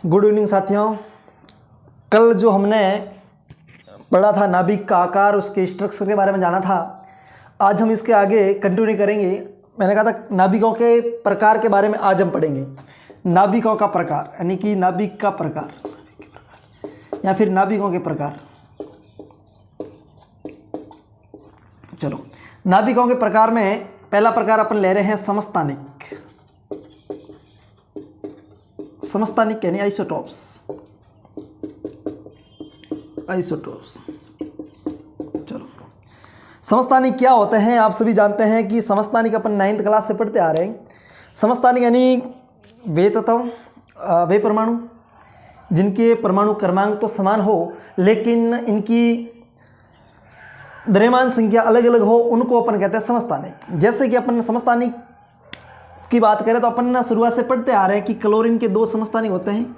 Good evening साथियों। कल जो हमने पढ़ा था नाभिक का आकार, उसके स्ट्रक्चर के बारे में जाना था। आज हम इसके आगे कंटिन्यू करेंगे। मैंने कहा था नाभिकों के प्रकार के बारे में आज हम पढ़ेंगे। नाभिकों का प्रकार यानी कि नाभिक का प्रकार या फिर नाभिकों के प्रकार। चलो, नाभिकों के प्रकार में पहला प्रकार अपन ले रहे हैं समस्थानिक। समस्थानिक यानी आइसोटोप्स। चलो, समस्थानिक क्या होते हैं आप सभी जानते हैं कि समस्थानिक अपन 9th क्लास से पढ़ते आ रहे हैं। समस्थानिक यानी वे तत्व, वे परमाणु जिनके परमाणु क्रमांक तो समान हो लेकिन इनकी द्रव्यमान संख्या अलग अलग हो, उनको अपन कहते हैं समस्थानिक। जैसे कि अपन समस्थानिक की बात करें तो अपन शुरुआत से पढ़ते आ रहे हैं कि क्लोरीन के 2 समस्थानिक होते हैं।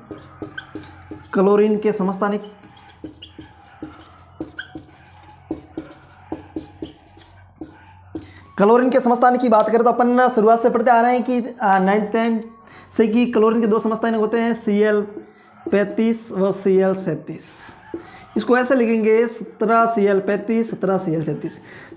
क्लोरीन के समस्थानिक, क्लोरीन के समस्थानिक की बात करें तो अपन शुरुआत से पढ़ते आ रहे हैं कि 9th से कि क्लोरीन के 2 समस्थानिक होते हैं, Cl35 व Cl37। इसको ऐसे लिखेंगे 17Cl35 17Cl37।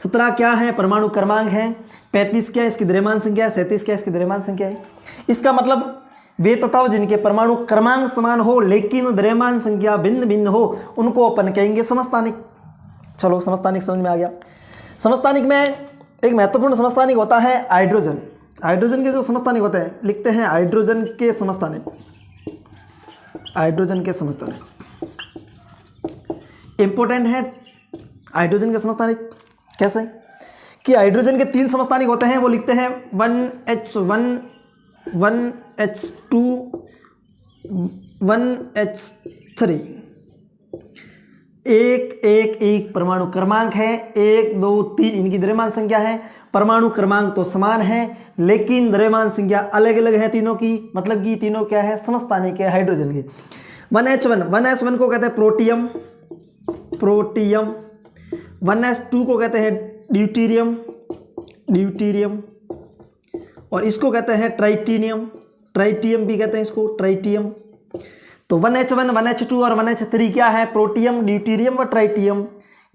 17 क्या है? परमाणु क्रमांक है। 35 क्या है? इसकी द्रव्यमान संख्या है। 37 क्या है? इसकी द्रव्यमान संख्या है। इसका मतलब वे तत्व जिनके परमाणु क्रमांक समान हो लेकिन द्रव्यमान संख्या भिन्न भिन्न हो, उनको अपन कहेंगे समस्थानिक। चलो, समस्थानिक समझ में आ गया। समस्थानिक में एक महत्वपूर्ण समस्थानिक होता है हाइड्रोजन। हाइड्रोजन के जो समस्थानिक होते हैं, लिखते हैं हाइड्रोजन के समस्थानिक। हाइड्रोजन के समस्थानिक इंपॉर्टेंट है। हाइड्रोजन के समस्थानिक कैसे कि हाइड्रोजन के 3 समस्थानिक होते हैं, वो लिखते हैं 1H1 1H2 1H3। एक परमाणु क्रमांक है, 1 2 3 इनकी द्रव्यमान संख्या है। परमाणु क्रमांक तो समान है लेकिन द्रव्यमान संख्या अलग अलग है तीनों की, मतलब कि तीनों क्या है? समस्थानिक है हाइड्रोजन के। 1H1 को कहते हैं प्रोटियम। 1H2 को कहते हैं ड्यूटीरियम और इसको कहते हैं ट्राइटिनियम भी कहते हैं इसको, ट्राइटियम। तो 1H1 1H2 और 1H3 क्या है? प्रोटियम, ड्यूटीरियम व ट्राइटियम।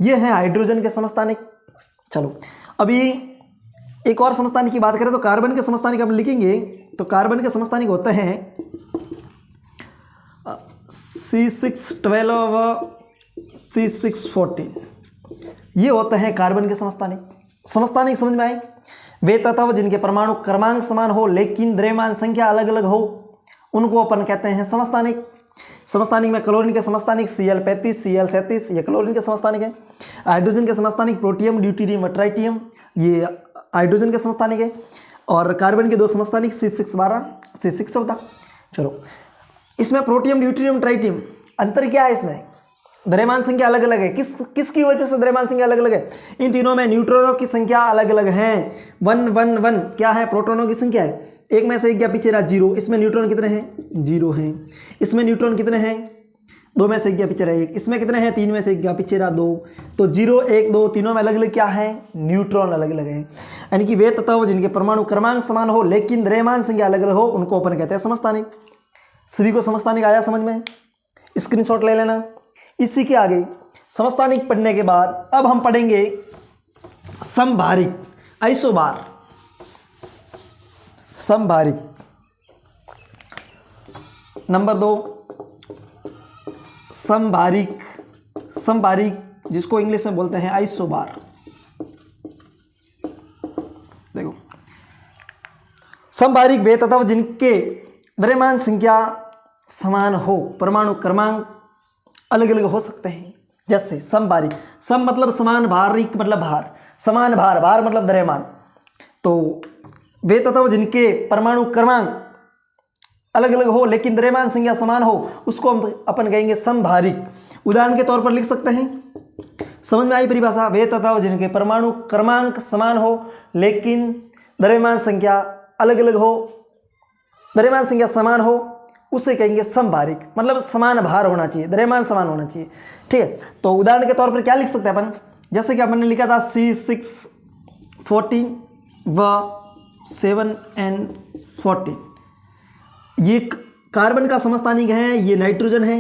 ये है हाइड्रोजन के समस्थानिक। चलो, अभी एक और समस्थानिक की बात करें तो कार्बन के समस्थानिक हम लिखेंगे। तो कार्बन के समस्थानिक होते हैं C612 व C614। ये होते हैं कार्बन के समस्थानिक। समस्थानिक समझ में आए? वे तत्व जिनके परमाणु क्रमांक समान हो लेकिन द्रव्यमान संख्या अलग अलग हो, उनको अपन कहते हैं समस्थानिक। समस्थानिक में क्लोरीन के समस्थानिक Cl35 Cl37, ये क्लोरीन के समस्थानिक है। हाइड्रोजन के समस्थानिक प्रोटियम, ड्यूटीरियम व ट्राइटियम, ये हाइड्रोजन के समस्थानिक है। और कार्बन के 2 समस्थानिक C612 C614। चलो, इसमें प्रोटियम, ड्यूटीरियम, ट्राइटियम अंतर क्या है? इसमें द्रव्यमान संख्या अलग अलग है। किसकी वजह से द्रव्यमान संख्या अलग अलग है? इन तीनों में न्यूट्रॉनों की संख्या अलग अलग है। 1 1 1 क्या है? प्रोटॉनों की संख्या है। एक में से एक गया पीछे रहा 0। इसमें न्यूट्रॉन कितने हैं? 0 हैं। इसमें न्यूट्रॉन कितने हैं? 2 में से एक गया पीछे रहा 1। इसमें कितने हैं? 3 में से एक गया पीछे रहा 2। तो 0 1 2 तीनों में अलग अलग क्या है? न्यूट्रॉन अलग अलग है। यानी कि वे तत्व जिनके परमाणु क्रमांक समान हो लेकिन द्रव्यमान संख्या अलग अलग हो, उनको अपन कहते हैं समस्थानिक। सभी को समस्थानिक आया समझ में? स्क्रीनशॉट ले लेना। इसी के आगे समस्थानिक पढ़ने के बाद अब हम पढ़ेंगे समभारिक, आइसोबार। समभारिक नंबर 2, समभारिक जिसको इंग्लिश में बोलते हैं आइसोबार। देखो, समभारिक वे तत्व जिनके द्रव्यमान संख्या समान हो, परमाणु क्रमांक अलग अलग हो सकते हैं। जैसे समभारिक, सम मतलब समान, भारिक मतलब भार, समान भार, भार मतलब द्रव्यमान। तो वे तत्व जिनके परमाणु क्रमांक अलग अलग हो लेकिन द्रव्यमान संख्या समान हो, उसको अपन कहेंगे समभारिक। उदाहरण के तौर पर लिख सकते हैं। समझ में आई परिभाषा? वे तत्व जिनके परमाणु क्रमांक समान हो लेकिन द्रव्यमान संख्या अलग अलग हो, द्रव्यमान संख्या समान हो, उसे कहेंगे समभारिक। मतलब समान भार होना चाहिए, द्रव्यमान समान होना चाहिए। ठीक है, तो उदाहरण के तौर पर क्या लिख सकते हैं अपन? जैसे कि अपन ने लिखा था C614 व 7N14, ये कार्बन का समस्थानिक है ये नाइट्रोजन है,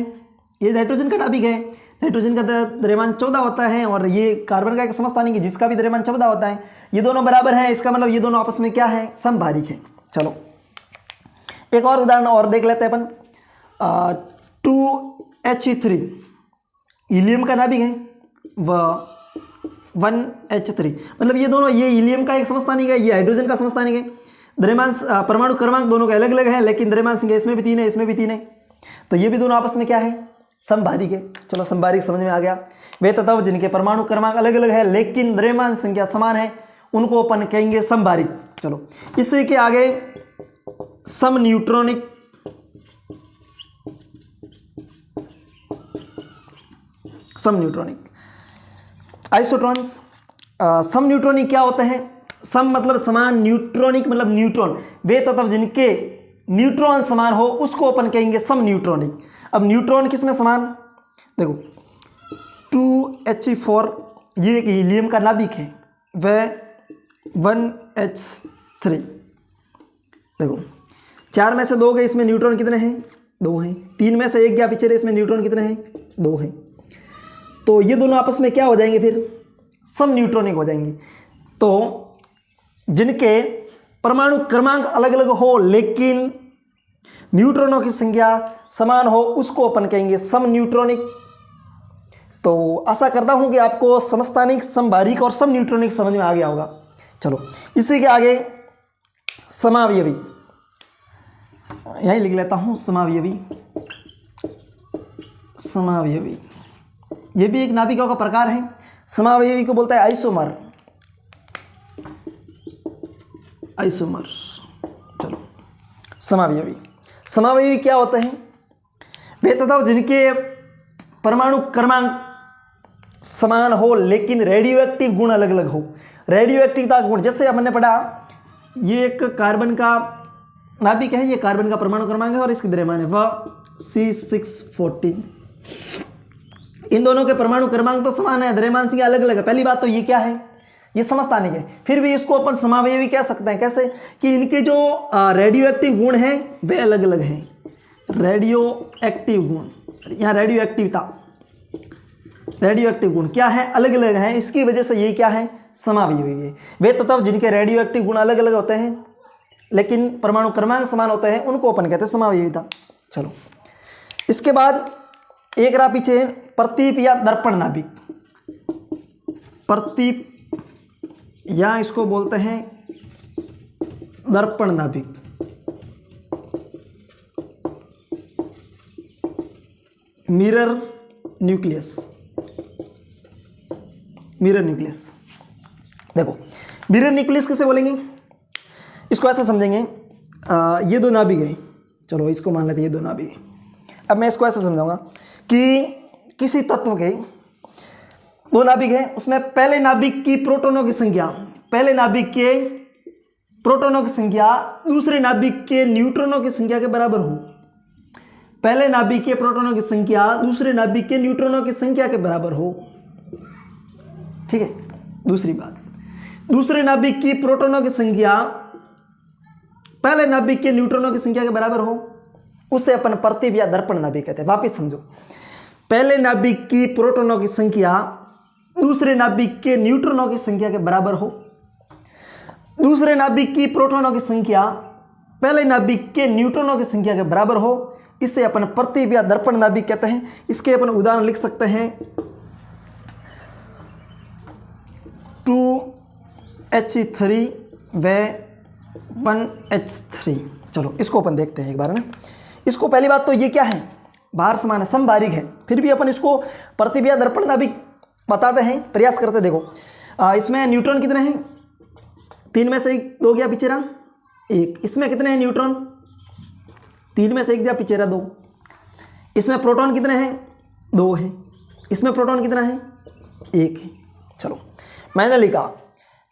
ये नाइट्रोजन का नाभिक है, नाइट्रोजन का द्रव्यमान 14 होता है और ये कार्बन का एक समस्थानिक है जिसका भी द्रव्यमान 14 होता है। ये दोनों बराबर हैं, इसका मतलब ये दोनों आपस में क्या है, समभारिक है। चलो एक और उदाहरण और देख लेते हैं अपन। 2He3 हीलियम का नाभिक है व 1H3, मतलब ये दोनों, ये हीलियम का एक समस्थानिक है, ये हाइड्रोजन का समस्थानिक है। द्रव्यमान परमाणु क्रमांक दोनों के अलग अलग है, लेकिन द्रव्यमान संख्या इसमें भी 3 है, इसमें भी 3 है, तो ये भी दोनों आपस में क्या है, समभारिक है। चलो समभारिक समझ में आ गया। वे तत्व जिनके परमाणु क्रमांक अलग अलग है लेकिन द्रव्यमान संख्या समान है उनको अपन कहेंगे समभारिक। चलो इससे के आगे सम न्यूट्रॉनिक, सम न्यूट्रॉनिक, आइसोट्रॉन्स। सम न्यूट्रॉनिक क्या होते हैं, सम मतलब समान, न्यूट्रॉनिक मतलब न्यूट्रॉन, वे तत्व जिनके न्यूट्रॉन समान हो उसको अपन कहेंगे सम न्यूट्रॉनिक। अब न्यूट्रॉन किसमें समान, देखो 2He4 ये एक हीलियम का नाभिक है, वह 1H3, देखो 4 में से 2 गए, इसमें न्यूट्रॉन कितने हैं, 2 हैं। 3 में से 1 गया पीछे, इसमें न्यूट्रॉन कितने हैं, 2 हैं। तो ये दोनों आपस में क्या हो जाएंगे, फिर सम न्यूट्रॉनिक हो जाएंगे। तो जिनके परमाणु क्रमांक अलग अलग हो लेकिन न्यूट्रॉनों की संख्या समान हो उसको अपन कहेंगे सम न्यूट्रॉनिक। तो आशा करता हूं कि आपको समस्थानिक, समभारिक और सम न्यूट्रॉनिक समझ में आ गया होगा। चलो इसी के आगे समावयवी, यहीं लिख लेता हूं समावयवी। समावयवी ये भी एक नाभिकों का प्रकार है। समावयवी को बोलता है आइसोमर, आइसोमर। चलो समावयवी, समावयवी क्या होते हैं, वे तत्व जिनके परमाणु क्रमांक समान हो लेकिन रेडियो एक्टिव गुण अलग अलग हो। रेडियो एक्टिवता गुण, जैसे हमने पढ़ा ये एक कार्बन का नाभिक है, ये कार्बन का परमाणु क्रमांक है और इसकी द्रव्यमान है वह C614। इन दोनों के परमाणु क्रमांक तो समान है, द्रव्यमान संख्या अलग अलग है। पहली बात तो ये क्या है, ये समस्थानिक है, फिर भी इसको अपन समावयवी कह सकते हैं। कैसे कि इनके जो रेडियो एक्टिव गुण हैं वे अलग अलग हैं। रेडियो एक्टिव गुण, यहाँ रेडियो एक्टिवता, रेडियो एक्टिव गुण क्या है, अलग अलग हैं, इसकी वजह से ये क्या है, समावयवी है। वे तत्व जिनके रेडियो एक्टिव गुण अलग अलग होते हैं लेकिन परमाणु क्रमांक समान होते हैं उनको अपन कहते हैं समावयविता। चलो इसके बाद एक रहा पीछे प्रतीप या दर्पण नाभिक। प्रतीप या इसको बोलते हैं दर्पण नाभिक। Mirror nucleus, mirror nucleus. देखो मिरर न्यूक्लियस किसे बोलेंगे, इसको ऐसे समझेंगे, ये दो नाभिक है, चलो इसको मान लेते हैं ये दो नाभिक है। अब मैं इसको ऐसे समझाऊंगा कि किसी तत्व के दो नाभिक है, उसमें पहले नाभिक की प्रोटॉनों की संख्या, पहले नाभिक के प्रोटॉनों की संख्या दूसरे नाभिक के न्यूट्रॉनों की संख्या के बराबर हो। पहले नाभिक के प्रोटॉनों की संख्या दूसरे नाभिक के न्यूट्रॉनों की संख्या के बराबर हो। ठीक है, दूसरी बात, दूसरे नाभिक की प्रोटॉनों की संख्या पहले नाभिक के न्यूट्रॉनों की संख्या के बराबर हो, उसे अपन प्रतीप या दर्पण नाभिक कहते हैं। वापिस समझो, पहले नाभिक की प्रोटॉनों की संख्या दूसरे नाभिक के न्यूट्रॉनों की संख्या के बराबर हो, दूसरे नाभिक की प्रोटॉनों की संख्या पहले नाभिक के न्यूट्रॉनों की संख्या के बराबर हो, इसे अपन प्रतीप या दर्पण नाभिक कहते हैं। इसके अपन उदाहरण लिख सकते हैं 2He3 व 1H3। चलो इसको अपन देखते हैं एक बार ना। इसको पहली बात तो ये क्या है, भार समान है, समभारिक है, फिर भी अपन इसको प्रतीप या दर्पण नाभिक बताते हैं, प्रयास करते। देखो इसमें न्यूट्रॉन कितने हैं, 3 में से 2 गया पीछे रहा 1। इसमें कितने हैं न्यूट्रॉन, 3 में से 1 गया पीछे रहा 2। इसमें प्रोटॉन कितने हैं, 2 हैं। इसमें प्रोटॉन कितना है, 1 है। चलो मैंने लिखा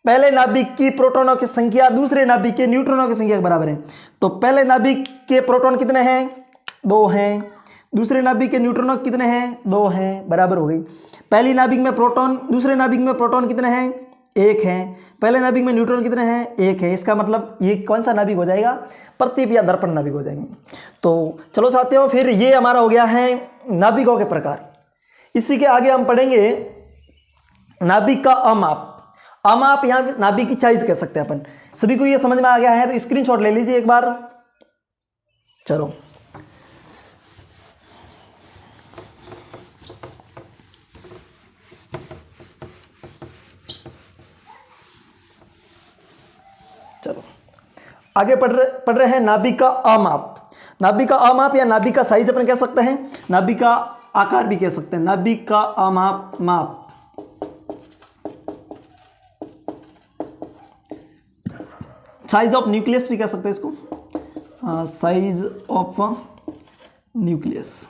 पहले नाभिक की प्रोटॉनों की संख्या दूसरे नाभिक के न्यूट्रॉनों की संख्या के बराबर है। तो पहले नाभिक के प्रोटॉन कितने हैं, 2 हैं। दूसरे नाभिक के न्यूट्रॉनों कितने हैं, 2 हैं, बराबर हो गई। पहली नाभिक में प्रोटॉन, दूसरे नाभिक में प्रोटॉन कितने हैं, एक है। पहले नाभिक में न्यूट्रॉन कितने हैं? एक है। इसका मतलब ये कौन सा नाभिक हो जाएगा? प्रतीप या दर्पण नाभिक हो जाएंगे। तो चलो साथियों, फिर ये हमारा हो गया है नाभिकों के प्रकार। इसी के आगे हम पढ़ेंगे नाभिक का अमाप। अमाप यहाँ नाभिक की साइज कह सकते हैं अपन। सभी को ये समझ में आ गया है तो स्क्रीनशॉट ले लीजिए एक बार। चलो चलो आगे पढ़ रहे हैं नाभिक का अमाप। नाभिक का अमाप या नाभिक का साइज अपन कह सकते हैं, नाभिक का आकार भी कह सकते हैं। नाभिक का अमाप माप, साइज ऑफ न्यूक्लियस भी कह सकते हैं इसको, size of nucleus,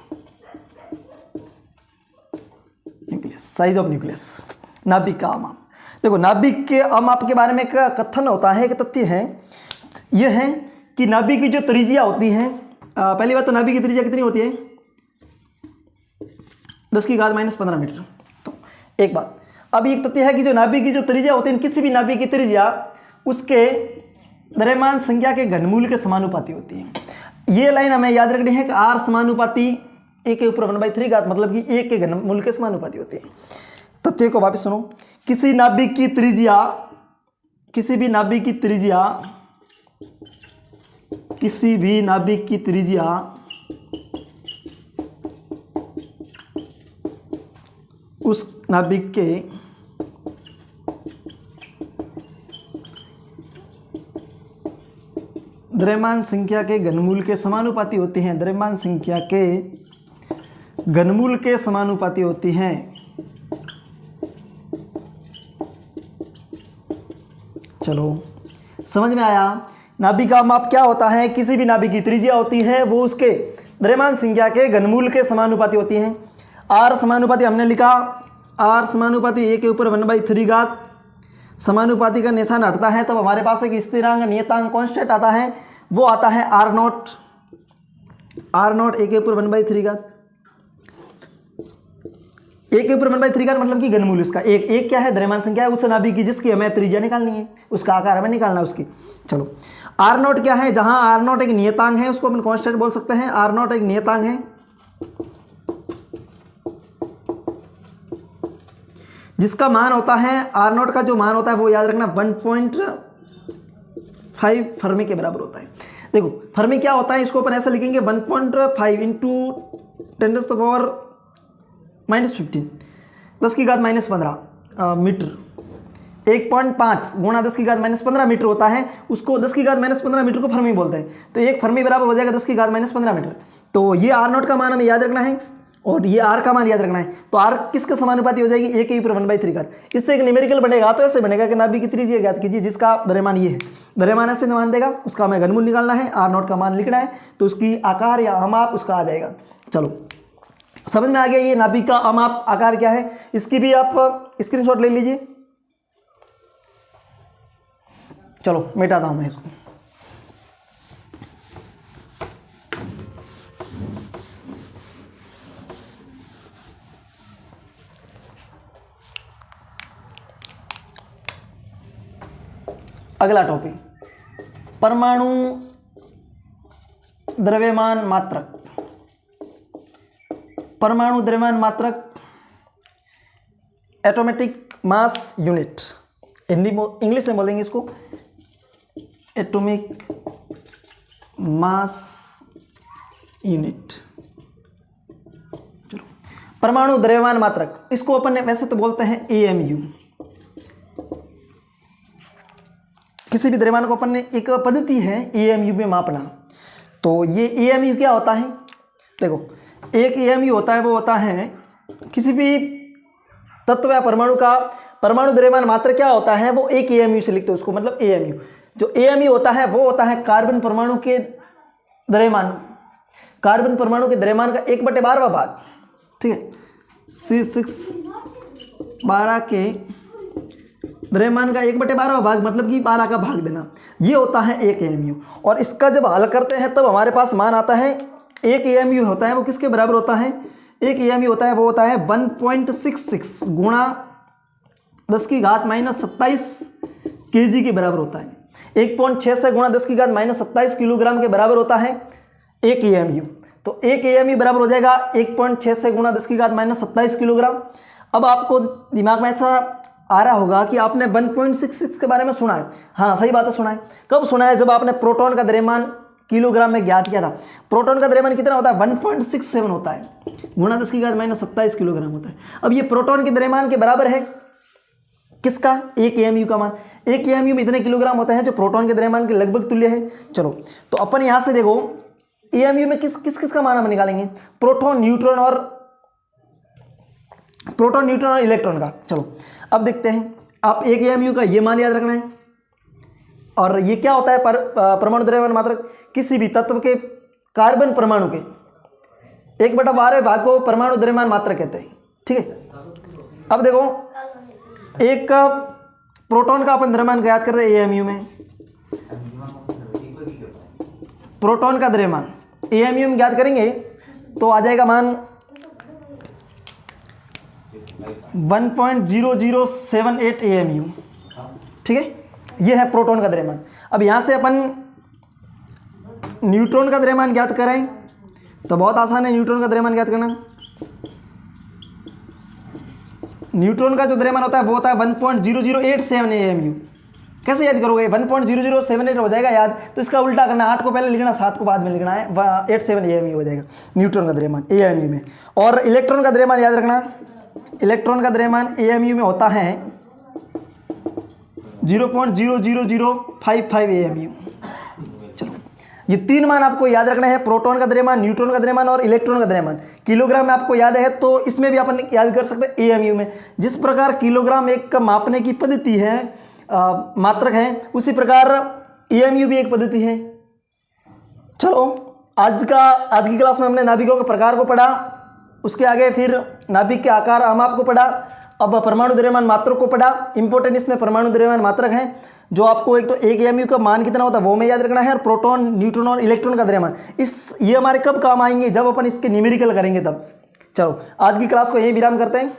size of nucleus, नाभिक का अमाप। देखो नाभिक के अमाप के बारे में एक कथन होता है, एक तथ्य है, यह है कि नाभिक की जो त्रिज्या होती है, पहली बात तो नाभिक की त्रिज्या कितनी होती है? 10⁻⁻15 मीटर। तो एक बात, अब एक तथ्य है कि जो नाभिक की जो त्रिज्या होती है, किसी भी नाभिक की त्रिज्या उसके द्रव्यमान संख्या के घनमूल के समानुपाती होती है। ये लाइन हमें याद रखनी है कि R समानुपाती 1 के ऊपर 1/3 घात, मतलब कि 1 के घनमूल के समानुपाती होती है। तथ्य को वापस सुनो, किसी नाभिक की त्रिज्या, किसी भी नाभिक की त्रिज्या, किसी भी नाभिक की त्रिज्या उस नाभिक के द्रव्यमान संख्या के घनमूल के समानुपाती होती हैं। द्रव्यमान संख्या के घनमूल के समानुपाती होती हैं। चलो समझ में आया? नाभिक का माप क्या होता है? किसी भी नाभिक की त्रिज्या होती है वो उसके द्रव्यमान संख्या के घनमूल के समानुपाती होती हैं। R समानुपाती हमने लिखा, R समानुपाती 1 के ऊपर 1/3 घात, समानुपाती का निशान हटता है तब हमारे पास एक स्थिरांक नियतांक कांस्टेंट आता है, वो आता है R0। R0 1 के ऊपर 1/3 घात, 1 के ऊपर 1/3 घात मतलब कि घनमूल इसका एक क्या है? द्रव्यमान संख्या है उस नाभिक की जिसकी हमें त्रिज्या निकालनी है, उसका आकार हमें निकालना है उसकी। चलो R0 क्या है? जहां R0 एक नियतांक है उसको अपन कांस्टेंट बोल सकते हैं। R0 एक नियतांक है जिसका मान होता है, R0 का जो मान होता है वो याद रखना 1.5 फर्मी के बराबर होता है। देखो फर्मी क्या होता है, इसको अपन ऐसा लिखेंगे 1.5 इंटू 10⁻⁻15 10⁻⁻15 मीटर, 1.5 गुणा 10⁻⁻15 मीटर होता है। उसको 10⁻⁻15 मीटर को फर्मी बोलते हैं। तो एक फर्मी बराबर हो जाएगा 10⁻⁻15 मीटर। तो ये R0 का मान हमें याद रखना है और ये R का मान याद रखना है। तो R किसके समानुपाती हो जाएगी? 1 के ऊपर 1/3 घात। इससे एक न्यूमेरिकल बनेगा, तो ऐसे बनेगा कि नाभिक की त्रिज्या ज्ञात कीजिए जिसका द्रव्यमान ये है। द्रव्यमान ऐसे मान देगा, उसका हमें घनमूल निकालना है, R0 का मान लिखना है, तो उसकी आकार या अमाप उसका आ जाएगा। चलो समझ में आ गया ये नाभिक का अमाप आकार क्या है? इसकी भी आप स्क्रीनशॉट ले लीजिए। चलो मिटाता हूं मैं इसको। अगला टॉपिक, परमाणु द्रव्यमान मात्रक। परमाणु द्रव्यमान मात्रक, atomic mass unit, Hindi English में बोलेंगे इसको एटॉमिक मास यूनिट। चलो परमाणु द्रव्यमान मात्रक, इसको अपन वैसे तो बोलते हैं AMU। किसी भी द्रव्यमान को अपन ने एक पद्धति है AMU में मापना। तो ये AMU क्या होता है? देखो एक AMU होता है, वो होता है किसी भी तत्व या परमाणु का परमाणु द्रव्यमान मात्रक क्या होता है, वो एक AMU से लिखते हैं उसको, मतलब AMU। जो AMU होता है वो होता है कार्बन परमाणु के द्रव्यमान, कार्बन परमाणु के द्रव्यमान का 1/12वां भाग, ठीक है, C612 के द्रव्यमान का 1/12वां भाग, मतलब कि 12 का भाग देना, ये होता है एक AMU। और इसका जब हल करते हैं तब हमारे पास मान आता है, एक AMU होता है वो किसके बराबर होता है? एक AMU होता है वो होता है 1.66 गुणा 10 की घात -27 kg के बराबर होता है। 1.6 से गुणा 10 की घात -27 किलोग्राम के बराबर होता है 1 AMU। तो 1 AMU बराबर हो जाएगा 1.6 से गुणा 10 की घात -27 किलोग्राम। अब आपको दिमाग में ऐसा आ रहा होगा कि आपने 1.66 के बारे में सुना है। हाँ सही बात है, सुना है। कब सुना है? जब आपने प्रोटॉन का द्रव्यमान किलोग्राम में ज्ञात किया था। प्रोटॉन का द्रव्यमान कितना होता है? 1.67 होता है, गुणा 10 की घात -27 किलोग्राम होता है। अब ये प्रोटॉन के द्रव्यमान के बराबर है किसका? 1 AMU का मान। 1 AMU में इतने किलोग्राम होता है, जो प्रोटॉन के द्रव्यमान के लगभग तुल्य है। चलो तो अपन यहाँ से देखो AMU में किस का मान हम निकालेंगे? प्रोटॉन, न्यूट्रॉन और इलेक्ट्रॉन का। चलो अब देखते हैं। आप 1 AMU का ये मान याद रखना है। और ये क्या होता है? परमाणु द्रव्यमान मात्रक किसी भी तत्व के कार्बन परमाणु के 1/12 भाग को परमाणु द्रव्यमान मात्रक कहते हैं। ठीक है। अब देखो एक प्रोटॉन का अपन द्रव्यमान ज्ञात करते हैं AMU में। प्रोटॉन का द्रव्यमान AMU में ज्ञात करेंगे तो आ जाएगा मान 1.0078 AMU। ठीक है, ये है प्रोटॉन का द्रव्यमान। अब यहाँ से अपन न्यूट्रॉन का द्रव्यमान ज्ञात करें तो बहुत आसान है। न्यूट्रॉन का द्रव्यमान ज्ञात करना, न्यूट्रॉन का जो द्रव्यमान होता है वो होता है 1.0087 AMU। कैसे याद करोगे? 1.0078 हो जाएगा याद, तो इसका उल्टा करना, 8 को पहले लिखना, 7 को बाद में लिखना है। 87 AMU हो जाएगा न्यूट्रॉन का द्रव्यमान AMU में। और इलेक्ट्रॉन का द्रव्यमान याद रखना, इलेक्ट्रॉन का द्रव्यमान AMU में होता है 0.00055 AMU। चलो ये 3 मान आपको याद रखना है, प्रोटॉन का द्रव्यमान, न्यूट्रॉन का द्रव्यमान और इलेक्ट्रॉन का द्रव्यमान। किलोग्राम में आपको याद है तो इसमें भी अपन याद कर सकते हैं AMU में। जिस प्रकार किलोग्राम एक मापने की पद्धति है, मात्रक है, उसी प्रकार AMU भी एक पद्धति है। चलो आज की क्लास में हमने नाभिकों के प्रकार को पढ़ा, उसके आगे फिर नाभिक के आकार आमाप को पढ़ा, अब परमाणु द्रव्यमान मात्रक को पढ़ा। इंपॉर्टेंट इसमें परमाणु द्रव्यमान मात्रक है, जो आपको एक तो 1 AMU का मान कितना होता है वो में याद रखना है, और प्रोटॉन, न्यूट्रॉन और इलेक्ट्रॉन का द्रव्यमान ये हमारे कब काम आएंगे? जब अपन इसके न्यूमेरिकल करेंगे तब। चलो आज की क्लास को यहीं विराम करते हैं।